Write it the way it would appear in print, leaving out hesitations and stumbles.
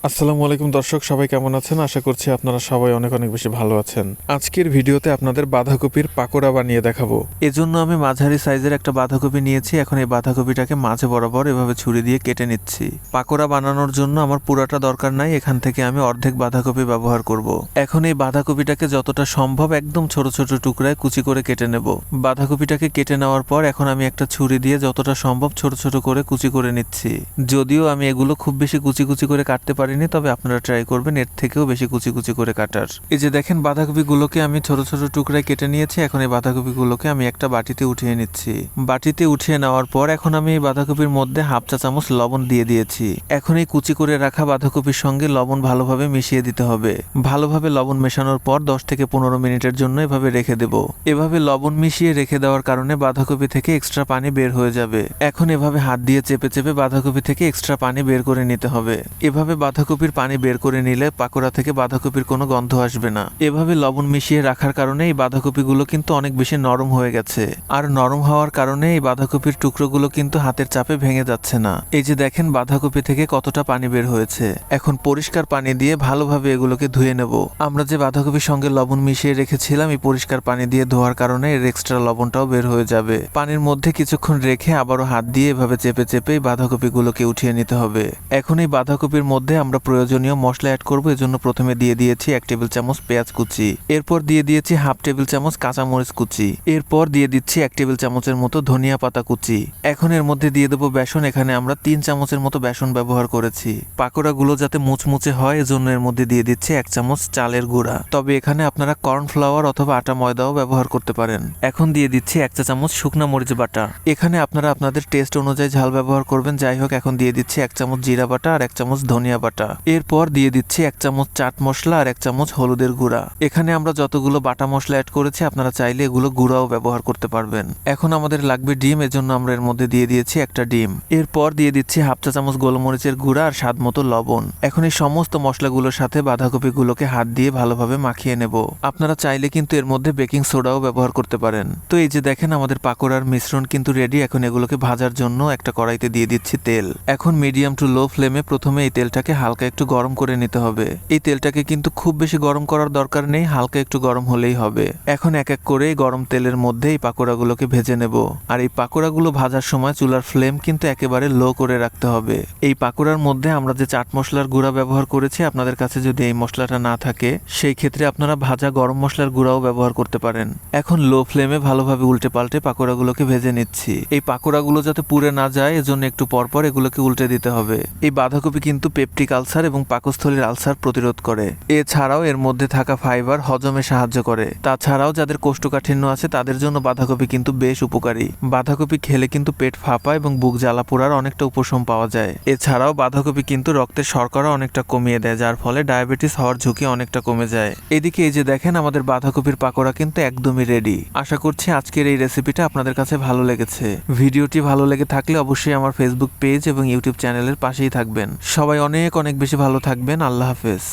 আসসালামু আলাইকুম দর্শক, সবাই কেমন আছেন? আশা করছি আপনারা সবাই অনেক অনেক বেশি ভালো আছেন। আজকের ভিডিওতে আপনাদের বাঁধাকপির পাকোড়া বানিয়ে দেখাবো। এজন্য আমি মাঝারি সাইজের একটা বাঁধাকপি নিয়েছি। এখন এই বাঁধাকপিটাকে মাঝে বরাবর এভাবে ছুরি দিয়ে কেটে নিচ্ছি। পাকোড়া বানানোর জন্য আমার পুরাটা দরকার নাই, এখান থেকে আমি অর্ধেক বাঁধাকপি ব্যবহার করব। এখন এই বাঁধাকপিটাকে যতটা সম্ভব একদম ছোট ছোট টুকরায় কুচি করে কেটে নেব। বাঁধাকপিটাকে কেটে নেওয়ার পর এখন আমি একটা ছুরি দিয়ে যতটা সম্ভব ছোট ছোট করে কুচি করে নিচ্ছি। যদিও আমি এগুলো খুব বেশি কুচি কুচি করে কাটতে পারিনি, তবে আপনারা ট্রাই করবেন এর থেকেও বেশি কুচি কুচি করে কাটার। এই যে দেখেন বাঁধাকপিগুলোকে আমি ছোট ছোট টুকরায় কেটে নিয়েছি। এখন এই বাঁধাকপিগুলোকে আমি একটা বাটিতে উঠিয়ে নিচ্ছি। বাটিতে উঠিয়ে নেওয়ার পর এখন আমি এই বাঁধাকপির মধ্যে হাফ চা চামচ লবণ দিয়ে দিয়েছি। এখন এই কুচি করে রাখা বাঁধাকপির সঙ্গে লবণ ভালোভাবে মিশিয়ে দিতে হবে। ভালোভাবে লবণ মেশানোর পর 10 থেকে 15 মিনিটের জন্য এভাবে রেখে দেব। এভাবে লবণ মিশিয়ে রেখে দেওয়ার কারণে বাঁধাকপি থেকে এক্সট্রা পানি বের হয়ে যাবে। এখন এভাবে হাত দিয়ে চেপে চেপে বাঁধাকপি থেকে এক্সট্রা পানি বের করে নিতে হবে। এভাবে বাঁধাকপির পানি বের করে নিলে পাকোড়া থেকে বাঁধাকপির কোনো গন্ধ আসবে না। এভাবে লবণ মিশিয়ে রাখার কারণে এই বাঁধাকপিগুলো কিন্তু অনেক বেশি নরম হয়ে গেছে। আর নরম হওয়ার কারণে এই বাঁধাকপির টুকরোগুলো কিন্তু হাতের চাপে ভেঙে যাচ্ছে না। এই যে দেখেন বাঁধাকপি থেকে কতটা পানি বের হয়েছে। এখন পরিষ্কার পানি দিয়ে ভালোভাবে এগুলোকে ধুয়ে নেব। আমরা যে বাঁধাকপির সঙ্গে লবণ মিশিয়ে রেখেছিলাম, এই পরিষ্কার পানি দিয়ে ধোয়ার কারণে এর এক্সট্রা লবণটাও বের হয়ে যাবে। পানির মধ্যে কিছুক্ষণ রেখে আবারও হাত দিয়ে এভাবে চেপে চেপে এই বাঁধাকপিগুলোকে উঠিয়ে নিতে হবে। এখন এই বাঁধাকপির মধ্যে আমরা প্রয়োজনীয় মশলা অ্যাড করব। এজন্য প্রথমে দিয়ে দিয়েছি 1 টেবিল চামচ পেঁয়াজ কুচি, এরপর দিয়ে দিয়েছি হাফ টেবিল চামচ কাঁচামরিচ কুচি, এরপর দিয়ে দিচ্ছি 1 টেবিল চামচের মতো ধনিয়া পাতা কুচি। এখন এর মধ্যে দিয়ে দেবো বেসন। এখানে আমরা 3 চামচের মতো বেসন ব্যবহার করেছি। পাকোড়াগুলো যাতে মুচমুচে হয় এজন্য এর মধ্যে দিয়ে দিচ্ছি 1 চামচ চালের গুঁড়া, তবে এখানে আপনারা কর্নফ্লাওয়ার অথবা আটা ময়দাও ব্যবহার করতে পারেন। এখন দিয়ে দিচ্ছি 1 চা চামচ শুকনা মরিচ বাটা। এখানে আপনারা আপনাদের টেস্ট অনুযায়ী ঝাল ব্যবহার করবেন। যাই হোক, এখন দিয়ে দিচ্ছি 1 চামচ জিরা বাটা আর 1 চামচ ধনিয়া বাটা। এরপর দিয়ে দিচ্ছি 1 চামচ চাট মশলা আর 1 চামচ হলুদের গুঁড়া। এখানে আমরা যতগুলো বাটা মশলা অ্যাড করেছি আপনারা চাইলে এগুলো গুঁড়াও ব্যবহার করতে পারবেন। এখন আমাদের লাগবে ডিম, এজন্য আমরা এর মধ্যে দিয়ে দিয়েছি একটা ডিম। এরপর দিয়ে দিচ্ছি হাফ চা চামচ গোলমরিচের গুঁড়া আর স্বাদ মতো লবণ। এখন এই সমস্ত মশলাগুলোর সাথে বাঁধাকপিগুলোকে হাত দিয়ে ভালোভাবে মাখিয়ে নেব। আপনারা চাইলে কিন্তু এর মধ্যে বেকিং সোডাও ব্যবহার করতে পারেন। তো এই যে দেখেন আমাদের পাকোড়ার মিশ্রণ কিন্তু রেডি। এখন এগুলোকে ভাজার জন্য একটা কড়াইতে দিয়ে দিচ্ছি তেল। এখন মিডিয়াম টু লো ফ্লেমে প্রথমে এই তেলটাকে হালকা একটু গরম করে নিতে হবে। এই তেলটাকে কিন্তু খুব বেশি গরম করার দরকার নেই, হালকা একটু গরম হলেই হবে। এখন এক এক করে গরম তেলের মধ্যে এই পাকোড়াগুলোকে ভেজে নেব। আর এই পাকোড়াগুলো ভাজার সময় চুলার ফ্লেম কিন্তু একেবারে লো করে রাখতে হবে। এই পাকোড়ার মধ্যে আমরা যে চাট মশলার গুঁড়া ব্যবহার করেছি, আপনাদের কাছে যদি এই মশলাটা না থাকে সেই ক্ষেত্রে আপনারা ভাজা গরম মশলার গুঁড়াও ব্যবহার করতে পারেন। এখন লো ফ্লেমে ভালোভাবে উল্টে পাল্টে পাকোড়াগুলোকে ভেজে নিচ্ছি। এই পাকোড়াগুলো যাতে পুড়ে না যায় এজন্য একটু পরপর এগুলোকে উল্টে দিতে হবে। এই বাঁধাকপি কিন্তু পেপটিক আলসার এবং পাকস্থলীর আলসার প্রতিরোধ করে। এছাড়াও এর মধ্যে থাকা ফাইবার হজমে সাহায্য করে। তাছাড়াও যাদের কোষ্ঠকাঠিন্য আছে তাদের জন্য বাঁধাকপি কিন্তু বেশ উপকারী। বাঁধাকপি খেলে কিন্তু পেট ফাঁপা এবং বুক জ্বালা পোড়ার অনেকটা উপশম পাওয়া যায়। এছাড়াও বাঁধাকপি কিন্তু রক্তের শর্করা অনেকটা কমিয়ে দেয়, যার ফলে ডায়াবেটিস হওয়ার ঝুঁকি অনেকটা কমে যায়। এদিকে এই যে দেখেন আমাদের বাঁধাকপির পাকোড়া কিন্তু একদমই রেডি। আশা করছি আজকের এই রেসিপিটা আপনাদের কাছে ভালো লেগেছে। ভিডিওটি ভালো লেগে থাকলে অবশ্যই আমার ফেসবুক পেজ এবং ইউটিউব চ্যানেলের পাশেই থাকবেন। সবাই অনেক অনেক বেশি ভালো থাকবেন। আল্লাহ হাফেজ।